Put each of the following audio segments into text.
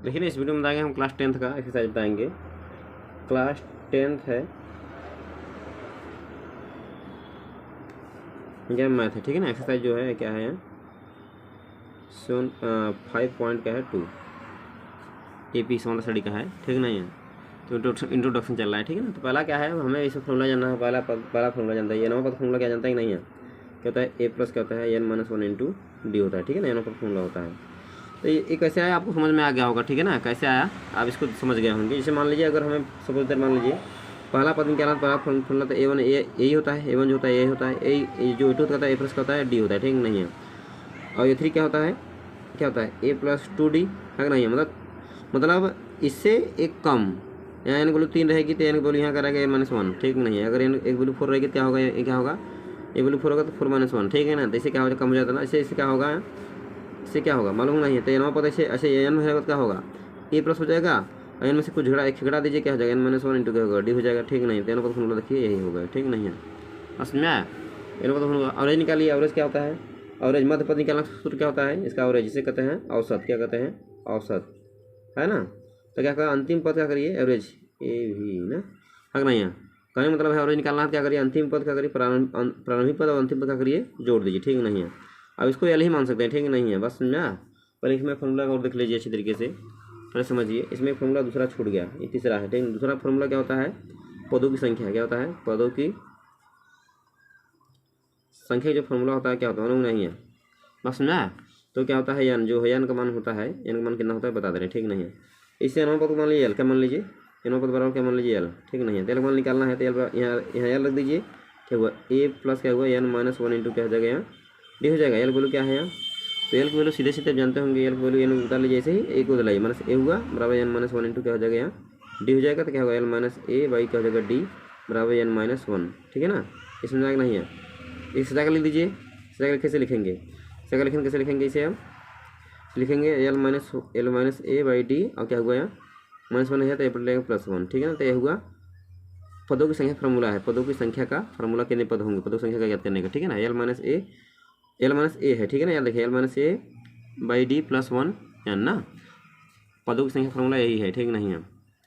देखिए ना, इस वीडियो में बताएंगे हम क्लास 10th का एक्सरसाइज बताएंगे। क्लास 10th है, क्या मैथ है, ठीक है ना। एक्सरसाइज जो है क्या है, 5 पॉइंट का है 2 AP सोलर स्टडी का है, ठीक नहीं है। तो इंट्रोडक्शन चल रहा है, ठीक है ना। तो पहला क्या है, हमें इसे फॉर्मूला जानना है। पहला फॉर्मूला जानता है, ये नंबर पद फॉर्मूला क्या जानता है कि नहीं है। क्या होता है, A प्लस क्या होता है, n-1 इंटू डी होता है, ठीक है ना। नंबर पद फॉर्मूला होता है। तो ये कैसे आया, आपको समझ में आ गया होगा, ठीक है ना। कैसे आया आप इसको समझ गए होंगे। जैसे मान लीजिए, अगर हमें सपोज मान लीजिए पहला पद निकालना, पहला फॉर्मूला तो A1 यही होता है, A1 जो होता है ए होता है, ए जो A2 होता है A प्लस का होता है D होता है, ठीक नहीं है। और A3 क्या होता है, A प्लस 2D है कि नहीं है। मतलब इससे एक कम, यहाँ n वैल्यू 3 रहेगी तो n वैल्यू यहाँ करेगा A-1, ठीक नहीं है। अगर n एक वैल्यू 4 रहेगी तो क्या होगा, ये क्या होगा, एक वैल्यू 4 होगा तो 4-1, ठीक है ना। तो इससे क्या होगा, कम हो जाता है ना। इससे क्या होगा, इससे क्या होगा मालूम नहीं है। तो एन पता ऐसे एन में रहेगा तो क्या होगा, ए प्लस हो जाएगा। और एन में से कुछ घटा दीजिए, क्या हो जाएगा, n-1 इंटू क्या होगा, डी हो जाएगा, ठीक नहीं। तो एन पद फॉर्मूला देखिए यही होगा, ठीक नहीं है। बस में आया, एन पद फॉर्मूला। एवरेज निकालिए, एवरेज क्या होता है, एवरेज मध्य पद निकालना सूत्र क्या होता है इसका, एवरेज जिसे कहते हैं औसत, क्या कहते हैं औसत, है ना। तो क्या करें, अंतिम पद क्या करिए, एवरेज ए भी ना, है नहीं है। कहने मतलब है एवरेज निकालना है, क्या करिए, अंतिम पद क्या करिए, प्रारंभिक पद और अंतिम पद क्या करिए, जोड़ दीजिए, ठीक नहीं है। अब इसको एल ही मान सकते हैं, ठीक नहीं है। बस समझा। पहले इसमें फॉर्मूला और देख लीजिए अच्छी तरीके से, पहले समझिए। इसमें फॉर्मूला दूसरा छूट गया, ये तीसरा है, ठीक है। दूसरा फॉर्मूला क्या होता है, पदों की संख्या, क्या होता है, पदों की संख्या जो फॉर्मूला होता है क्या होता है, मालूम नहीं है। बस समझा। तो क्या होता है, एन जो है, एन का मान होता है, एन का मान कितना होता है बता दे रहे हैं, ठीक नहीं है। इससे एन पद को मान लीजिए एल, क्या मान लीजिए, एन पद बराबर क्या मान लीजिए एल, ठीक नहीं है। तो एल मान निकालना है तो एल यहाँ एल रख दीजिए, क्या हुआ, ए प्लस क्या हुआ, n-1 इंटू क्या हो जाएगा, यहाँ डी हो जाएगा। एल बोलो क्या है यहाँ, तो एल की वैल्यू सीधे सीधे जानते होंगे, एल की वैल्यू एन उतार लीजिए, ऐसे ही ए को दिलाइए, माइनस ए हुआ बराबर n-1 इंटू क्या हो जाएगा, यहाँ डी हो जाएगा। तो क्या होगा, l-a बाई क्या हो जाएगा, डी बराबर n-1, ठीक है ना। इसमें जाएगा नहीं है, इस सजा लिख दीजिए। सजा कैसे लिखेंगे, सजा लिखेंगे कैसे लिखेंगे, इसे हम लिखेंगे l-a बाई डी, और क्या हुआ यहाँ -1 है तो ए पर लेंगे +1, ठीक है ना। तो ये हुआ पदों की संख्या फार्मूला है, पदों की संख्या का फार्मूला कितने पद होंगे, पदों की संख्या का ज्ञात करने का, ठीक है ना। l-a है, ठीक है ना। याद देखिए l-a बाई डी +1 n ना, पदों की संख्या फार्मूला यही है, ठीक नहीं है।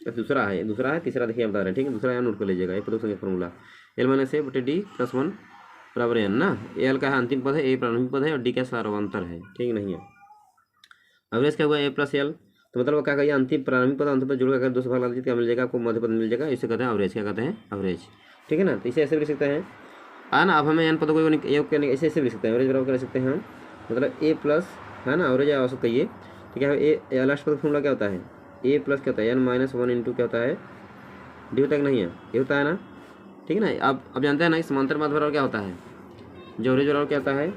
अब दूसरा है, तीसरा देखिए आप बता रहे हैं, ठीक है। दूसरा यहाँ नोट कर लीजिएगा, ये पदों की संख्या फार्मूला l-a बटे डी +1 बराबर n ना। एल का है अंतिम पद है, ए प्रारंभिक पद है, और डी का सार्वंतर है, ठीक नहीं है। एवरेज क्या हुआ, ए प्लस एल, तो मतलब क्या कहिए, अंतिम प्रारंभिक पद अंतिम पद जोड़ कर 2 से भाग लगा दीजिए, क्या मिल जाएगा आपको, मध्य पद मिल जाएगा। इसे कहते हैं एवरेज, क्या कहते हैं एवरेज, ठीक है ना। तो इसे ऐसे भी लिख सकते हैं, ना। अब हमें एन पदों को योग करने ऐसे भी लिख सकते हैं, एवरेज बराबर कर सकते हैं हम, मतलब ए प्लस है ना, एवरेज या औसत कहिए। तो क्या है, ए लास्ट पद फॉर्मूला क्या होता है, ए प्लस क्या होता है, n-1 इंटू क्या होता है, डी होता है कि नहीं है, ये होता है ना, ठीक है ना। अब जानते हैं ना, समांतर माध्य बराबर क्या होता है, जो एवरेज बराबर क्या होता है,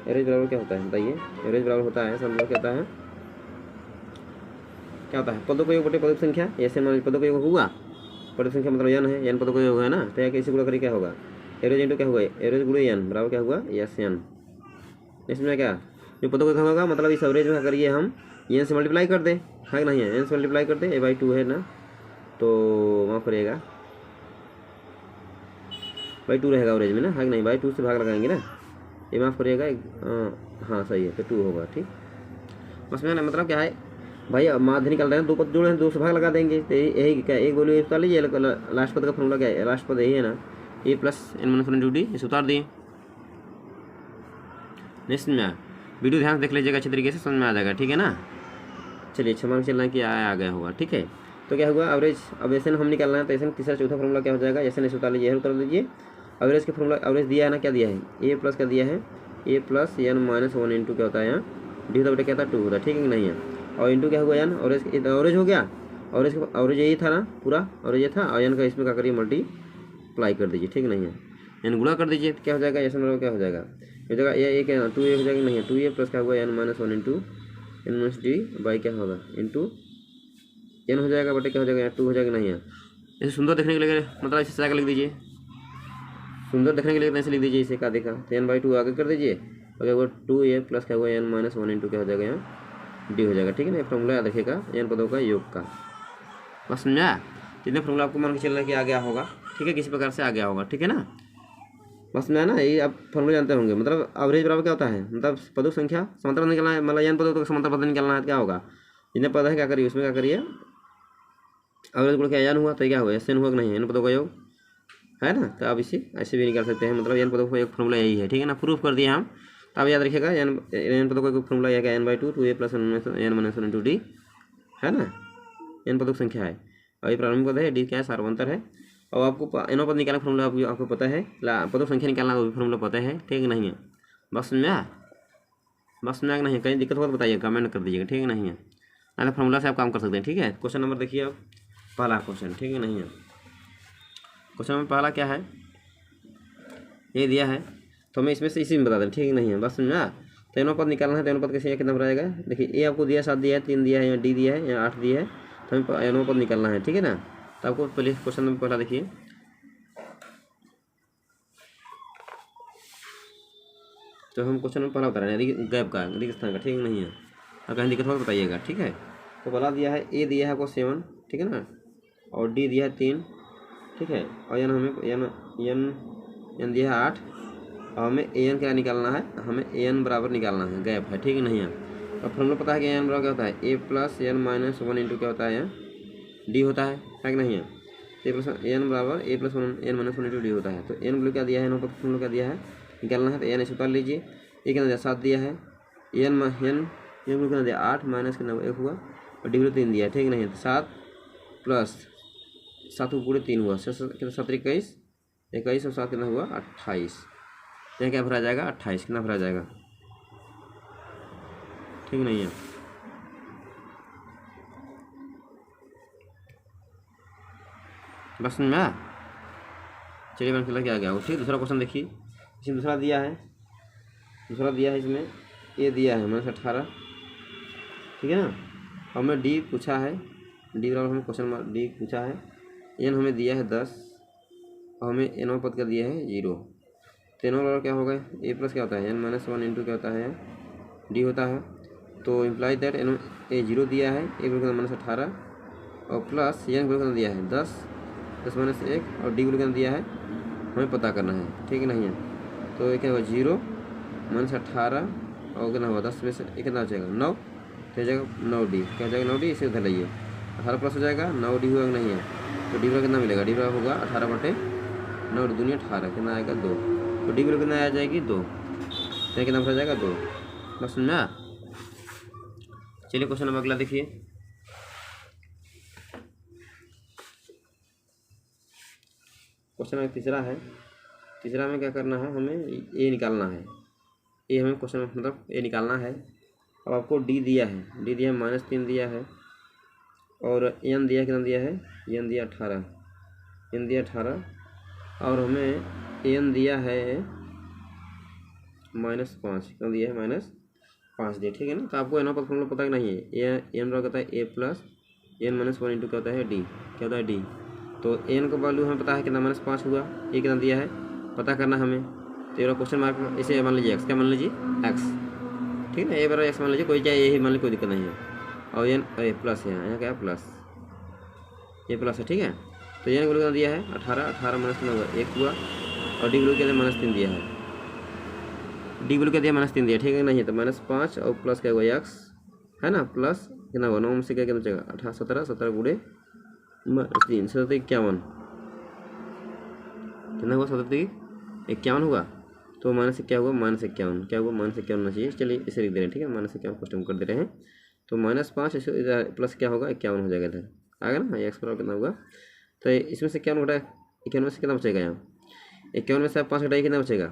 एवरेज बराबर क्या होता है बताइए, एवरेज बराबर होता है, समझो क्या होता है, क्या होता है, पदों को योग बटे पदों की संख्या। ऐसे मान पदों का योग हुआ, पदों की संख्या मतलब n है, n पदों का योग है ना। तो यहाँ कैसे गुणा करिए, क्या होगा, एवरेज इंटू क्या हुआ, एवरेज गुणे n बराबर क्या हुआ, यस n। इसमें क्या, जो पदों का होगा, मतलब इस एवरेज में करिए हम n से मल्टीप्लाई कर दें, है कि नहीं है, n से मल्टीप्लाई कर दें, a/2 है ना, तो माफ़ करिएगा बाई 2 रहेगा एवरेज में ना, है कि नहीं, बाई 2 से भाग लगाएंगे ना, ये माफ़ करिएगा, हाँ सही है, तो 2 होगा, ठीक। बस में मतलब क्या है भाई, माध्य निकल रहे हैं, 2 पद जुड़े हैं, 2 से भाग लगा देंगे, तो यही क्या, एक वैल्यू उतार लीजिए, लास्ट पद का फॉर्मूला क्या है, लास्ट पद यही है ना, ए प्लस n-1 इंटू डी, इसे उतार दिए। नेक्स्ट में वीडियो ध्यान से देख लीजिएगा, अच्छी तरीके से समझ में आ जाएगा, ठीक है ना। चलिए क्षमा चलना कि आ गया होगा, ठीक है। तो क्या हुआ एवरेज, अब ऐसे हम निकालना है, तो ऐसे तीसरा चौथा फॉर्मूला क्या हो जाएगा, ऐसे नहीं उतार लीजिए, उतार लीजिए। एवरेज के फॉर्मूला, एवरेज दिया है ना, क्या दिया है, ए प्लस क्या दिया है, ए प्लस n-1 इंटू क्या होता है यहाँ, डी होता बेटा क्या था, 2 होता है, ठीक है कि नहीं है। और इंटू क्या हुआ एन, एवरेज हो गया, एवरेज यही था ना पूरा, एवरेज ये था, और एन का इसमें क्या करिए, मल्टीप्लाई कर दीजिए, ठीक नहीं है। एन गुणा कर दीजिए, तो क्या हो जाएगा, ऐसे मतलब क्या हो जाएगा, हो जाएगा ये एक 2a हो जाएगा, नहीं है 2a प्लस क्या हुआ n-1 इंटू n-d बाई क्या होगा इंटू n हो जाएगा बटे क्या हो जाएगा, 2 हो जाएगा, नहीं है। ऐसे सुंदर देखने के लिए मतलब ऐसे सजा कर लिख दीजिए, सुंदर देखने के लिए ऐसे लिख दीजिए, इसे क्या देखा, तो n/2 आगे कर दीजिए, और क्या हुआ 2a प्लस क्या हुआ n-1 इंटू क्या हो जाएगा, यहाँ डी हो जाएगा, ठीक है ना। फॉर्मूला याद रखिएगा, n पदों का योग का। बस समझा, जितने फॉर्मूला आपको मान के चलना कि आ गया होगा, ठीक है, किसी प्रकार से आ गया होगा, ठीक है ना। बस में ना, ये आप फॉर्मूला जानते होंगे, मतलब एवरेज बराबर क्या होता है, मतलब पदों संख्या समांतर निकालना है, मतलब n पदों का समांतर पद निकालना है, क्या होगा, जितने पद है क्या करिए उसमें क्या करिए अगर गुण क्या एन हुआ तो क्या हुआ एस एन हुआ कि नहीं, एन पदों का योग है ना। तो आप इसे ऐसे भी निकाल सकते हैं, मतलब एन पदों का एक फॉर्मूला यही है, ठीक है ना। प्रूफ कर दिया हम। तो आप याद रखिएगा एन पदों का एक फॉर्मूला यह n by 2 2a plus n minus 1 × d है ना। एन पदों की संख्या है और ये प्रारंभिक पद है, डी क्या है सार्वंतर है। और आपको एनों पद निकालना फॉर्मूला आपको पता है, पदों संख्या निकालना वो भी फॉर्मूला पता है, ठीक है नहीं है। बस समझ में बस समझ नहीं है, कहीं दिक्कत हो तो बताइए, कमेंट कर दीजिएगा, ठीक है नहीं है। ना फॉर्मूला से आप काम कर सकते हैं, ठीक है। क्वेश्चन नंबर देखिए आप, पहला क्वेश्चन, ठीक है नहीं है। क्वेश्चन नंबर पहला क्या है, ये दिया है तो हमें इसमें से इसी में बता दें, ठीक है नहीं है। बस समझा। तो एनों पद निकालना है, तो एनों पद कैसे कितना बनाएगा, देखिए ए आपको दिया 7 दिया है, 3 दिया है, या डी दिया है, या 8 दिया है, तो हमें एनों पद निकालना है, ठीक है ना। तो आपको पहले क्वेश्चन नंबर पहला देखिए, तो हम क्वेश्चन नंबर पहला बता रहे हैं गैप का, रिक्त स्थान का, ठीक नहीं है। और कहीं दिक्कत हो तो बताइएगा, ठीक है। तो पहला दिया है ए दिया है आपको 7, ठीक है ना, और डी दिया है 3, ठीक है, और एन हमें एन दिया है 8, और हमें ए एन क्या निकालना है, हमें ए एन बराबर निकालना है, गैप है, ठीक नहीं है। अब फॉर्मूला पता है कि एन बराबर क्या होता है, ए प्लस एन माइनस 1 इंटू क्या होता है, डी होता है कि नहीं है। ए प्लस एन बराबर a plus 1 n minus 1 into d होता है। तो एन ब्लू क्या दिया है, नंबर फॉर्मूला क्या दिया है, निकालना है। तो एन ऐसे उतार लीजिए, ए कितना दिया 7 दिया है, एन ब्लू कितना दिया 8 माइनस कितना 1 हुआ, और डी ब्लू 3 दिया है, ठीक नहीं है। तो 7 प्लस 7 को पूरे 3 हुआ, कितना 7 21 और 7 कितना हुआ 28। यहाँ क्या भरा जाएगा 28, कितना भरा जाएगा, ठीक नहीं है। बस समझ में आया। चलिए मैंने फिलहाल क्या गया ठीक। दूसरा क्वेश्चन देखिए, इसमें दूसरा दिया है इसमें ए दिया है -18, ठीक है ना। हमें डी पूछा है, डी बराबर हमें क्वेश्चन डी पूछा है, एन हमें दिया है 10, और हमें एनों पद का दिया है 0। तो एनों बराबर क्या होगा, ए प्लस क्या होता है एन माइनस 1 इंटू क्या होता है डी होता है। तो इम्प्लाई दैट एन ए 0 दिया है, ए बराबर -18, और प्लस एन बराबर दिया है 10 माइनस 1, और डी बराबर दिया है हमें पता करना है, ठीक है नहीं है। तो ये क्या होगा 0 -18, और कितना हुआ 10 में से कितना हो जाएगा 9, तो हो जाएगा 9D, क्या हो जाएगा 9D, इसे उधर लाइए 18 प्लस हो जाएगा 9D हुआ नहीं है। तो डी बराबर कितना मिलेगा, डी बराबर होगा 18/9 दूनी 18, कितना आएगा 2। तो डी बराबर कितना आ जाएगी 2, तो कितना भरा जाएगा 2। बस समझा। चलिए क्वेश्चन नंबर अगला देखिए, क्वेश्चन नंबर तीसरा है। तीसरा में क्या करना है, हमें ए निकालना है, ए हमें क्वेश्चन मतलब ए निकालना है। अब आपको डी दिया है, -3 दिया है, और एन दिया कितना दिया है, एन दिया 18, और हमें एन दिया है -5, कितना दिया है -5 दिया, ठीक है ना। तो आपको एन पद फॉर्मूला पता कि नहीं है, एन बराबर कहता है ए प्लस एन माइनस 1 इंटू क्या होता है डी, क्या होता है डी। तो एन का वैल्यू हमें पता है कितना -5 हुआ, ये कितना दिया है पता करना हमें। तो ये क्वेश्चन मार्क इसे मान लीजिए एक्स, क्या मान लीजिए एक्स, ठीक है, ए बराबर एक्स मान लीजिए, कोई चाहे यही मान लीजिए, कोई दिक्कत नहीं है। और एन ए प्लस है, यहाँ क्या है प्लस, ये प्लस है, ठीक है। तो एन कितना दिया है 18 माइनस 3 हुआ 1 हुआ, और डी ब्लू क्या -3 दिया है, डी ब्लू क्या दिया -3 दिया, ठीक है नहीं है। तो -5 और प्लस क्या हुआ एक्स, है ना, प्लस कितना हुआ 9 में से क्या कितना बचेगा 18 17 गुड़े -3 7 51, कितना हुआ 7 51 हुआ। तो माइनस क्या हुआ -51, क्या हुआ -51 होना चाहिए। चलिए इसे लिख दे रहे हैं, ठीक है, -51 कस्टम कर दे रहे हैं। तो -5 इधर प्लस क्या होगा 51 हो जाएगा, इधर आ गया ना, एक्स बराबर कितना हुआ। तो इसमें से 51 घटाए 51 में से कितना बचेगा, यहाँ 51 में से आप 5 घटाइए कितना बचेगा,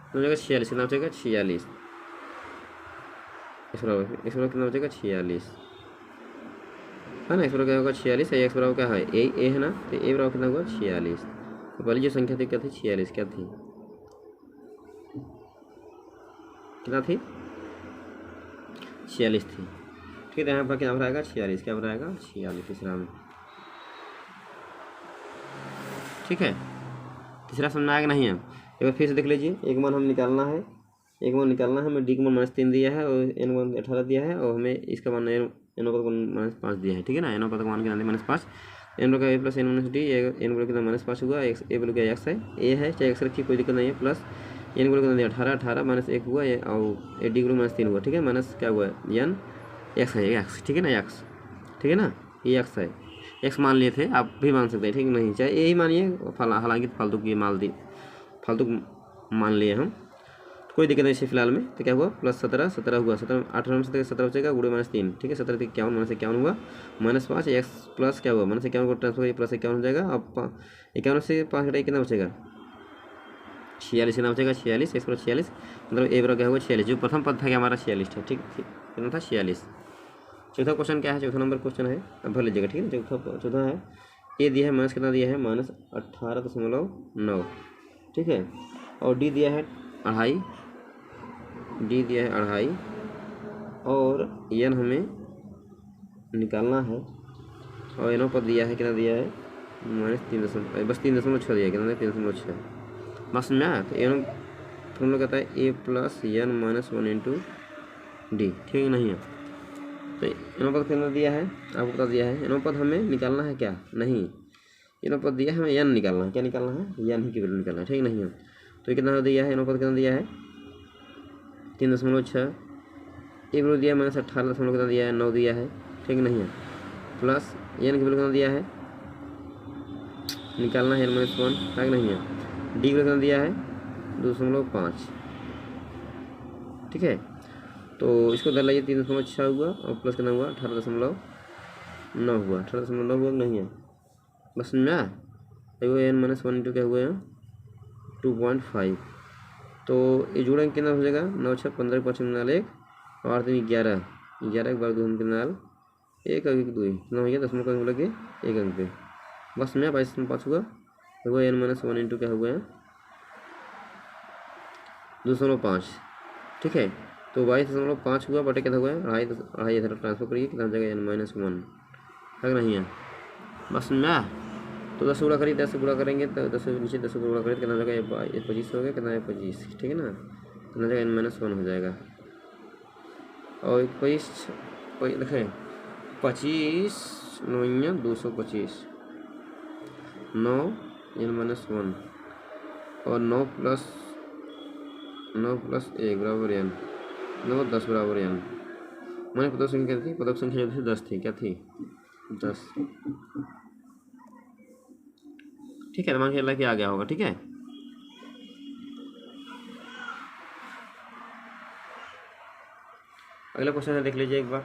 कितना बचेगा 46, कितना बचेगा 46, इस बराबर कितना बचेगा 46, है ना। एक्स बराबर क्या होगा 46 है, एक्स बराबर क्या है ए है ना। तो ए बराबर कितना होगा 46। तो पहली जो संख्या थी क्या थी 46, क्या थी कितना थी 46 थी, ठीक है। यहाँ पर क्या भराएगा 46, क्या भराएगा 46 तीसरा में, ठीक है। तीसरा समझ में आएगा नहीं है, एक बार फिर से देख लीजिए। एक मान हम निकालना है, हमें डी का मान -3 दिया है, और एन मान 18 दिया है, और हमें इसका मान एन का -5 दिया है, ठीक है ना। एन का मान कितना दिया -5, एन का a plus n minus d, n बोलो कितना -5 हुआ, एक्स ए बोलो क्या एक्स है, ए है चाहे एक्स रखिए कोई दिक्कत नहीं है, प्लस एन बोलो कितना दिया 18 माइनस 1 हुआ, और ए डी बोलो -3 हुआ, ठीक है। माइनस क्या हुआ एन एक्स है, एक्स ठीक है ना, एक्स ठीक है ना, ये एक्स है, एक्स मान लिए थे, आप भी मान सकते हैं ठीक नहीं, चाहे यही मानिए, हालांकि फालतू की फालतू मान लिए हम, कोई दिक्कत नहीं। इसे फिलहाल में तो क्या हुआ, +17 हुआ, 17 18 में 17 बचेगा, गुणे -3 ठीक है, 17 51 -51 हुआ, -5 एक्स प्लस क्या हुआ, -51 को ट्रांसफर +51 हो जाएगा। अब 51 से 5 घटाइए कितना बचेगा, 46 कितना बचेगा, 46 एक्स प्लस 46 मतलब ए बराबर क्या होगा 46, जो प्रथम पद था क्या हमारा 46 था, ठीक कितना था 46। चौथा क्वेश्चन क्या है, चौथा नंबर क्वेश्चन है, अब भर लीजिएगा ठीक है। चौथा है, ए दिया है माइनस कितना दिया है, -18.9 ठीक है, और डी दिया है 2.5, डी दिया है 2.5 और एन हमें निकालना है, और एनों पर दिया है कितना दिया है, -3 बस 3.6 दिया है, कितना 3.6 बस में आया। तो एनों हम लोग कहता है ए प्लस एन -1 इंटू डी ठीक नहीं है। तो एनों पद कितना दिया है, आपको बता दिया है, एनों पद हमें निकालना है क्या, नहीं एनों पद दिया है हमें एन निकालना है, क्या निकालना है, एन ही की वैल्यू निकालना है ठीक नहीं है। तो कितना दिया है, एनों पद कितना दिया है 3.6, एक वैल्यू दिया है -18 कितना दिया है 9 दिया है ठीक नहीं है, प्लस एन की वैल्यू कितना दिया है, निकालना है n-1 ठीक नहीं है, डी की वैल्यू कितना दिया है 2.5 ठीक है। तो इसको दर लाइए, 3.6 हुआ और प्लस कितना हुआ 18.9 हुआ, 18.9 हुआ नहीं है, बस समझ में आया। n-1 इंटू क्या हुआ यहाँ 2.5, तो ये जोड़ेंगे कितना हो जाएगा, 9 6 15 5 1 और 8 3 11 11 के बाद 2 कितना 1 1 2 कितना हो गया, 10 का लगे 1 अंक पे, बस में 22.5 हुआ n-1 इंटू क्या हुआ है 2.5 ठीक है। तो 22.5 हुआ बटे कितना हुआ है 2.5 इधर ट्रांसफर करिए, कितना हो जाएगा n-1 है नहीं है, बस में। तो 10 गुणा करिए, 10 गुणा करेंगे तो 10 नीचे 10 गुणा करिए कितना हो जाएगा, 25 हो गया, कितना है 25 ठीक है ना, कितना हो जाएगा n-1 हो जाएगा, और 25 देखें 25 9 225 9 n-1 और 9 प्लस 1 बराबर n, 9 10 बराबर n, मैंने पदक संख्या क्या थी, पदक संख्या जो थी 10 थी, क्या थी 10 ठीक है। तो मान के कि आ गया होगा ठीक है। अगला क्वेश्चन है, देख लीजिए एक बार,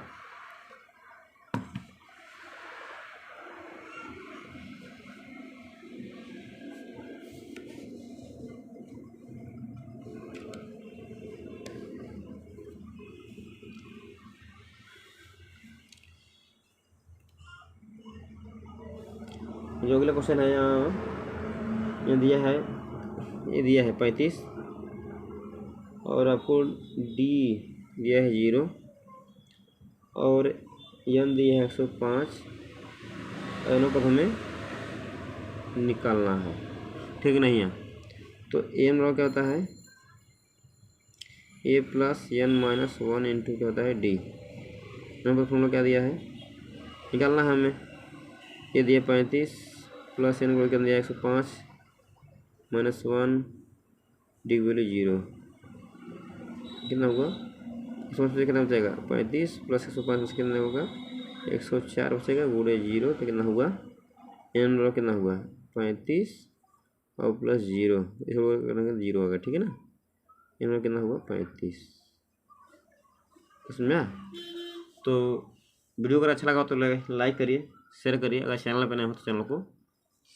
जो अगला क्वेश्चन है यहाँ ये दिया है 35 और आपको डी दिया है 0 और एन दिया है 105, एनों पर हमें निकालना है ठीक नहीं है। तो एन बराबर क्या होता है, ए प्लस n-1 इंटू क्या होता है डी, एनों पर फॉर्मूला क्या दिया है, निकालना है हमें, ये दिया 35 प्लस एन को क्या दिया 105 -1 डी वैल्यू 0, कितना होगा, इसमें कितना बचेगा 35 प्लस 105 में कितना होगा 104 बचेगा, गुणे 0 तो कितना हुआ, एन बराबर कितना हुआ 35 और प्लस 0, इसमें 0 होगा ठीक है ना, एन बराबर कितना हुआ 35 इसमें। तो वीडियो अगर अच्छा लगा तो लाइक करिए, शेयर करिए, अगर चैनल पर नए हो तो चैनल को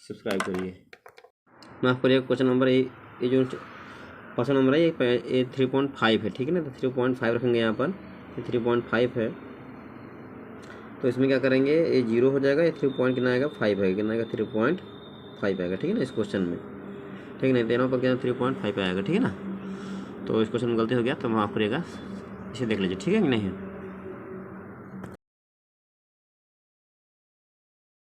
सब्सक्राइब करिए। माफ करिए, क्वेश्चन नंबर ये जो क्वेश्चन नंबर है ये 3.5 है ठीक है ना, तो 3.5 रखेंगे यहाँ पर, ये 3.5 है, तो इसमें क्या करेंगे, ये 0 हो जाएगा, ये 3 पॉइंट कितना आएगा 5 आएगा, कितना आएगा 3.5 आएगा ठीक है ना इस क्वेश्चन में, ठीक नहीं, तीनों पर क्या 3.5 आएगा ठीक है ना। तो इस क्वेश्चन में गलती हो गया तो माफ करिएगा, इसे देख लीजिए ठीक है कि नहीं है।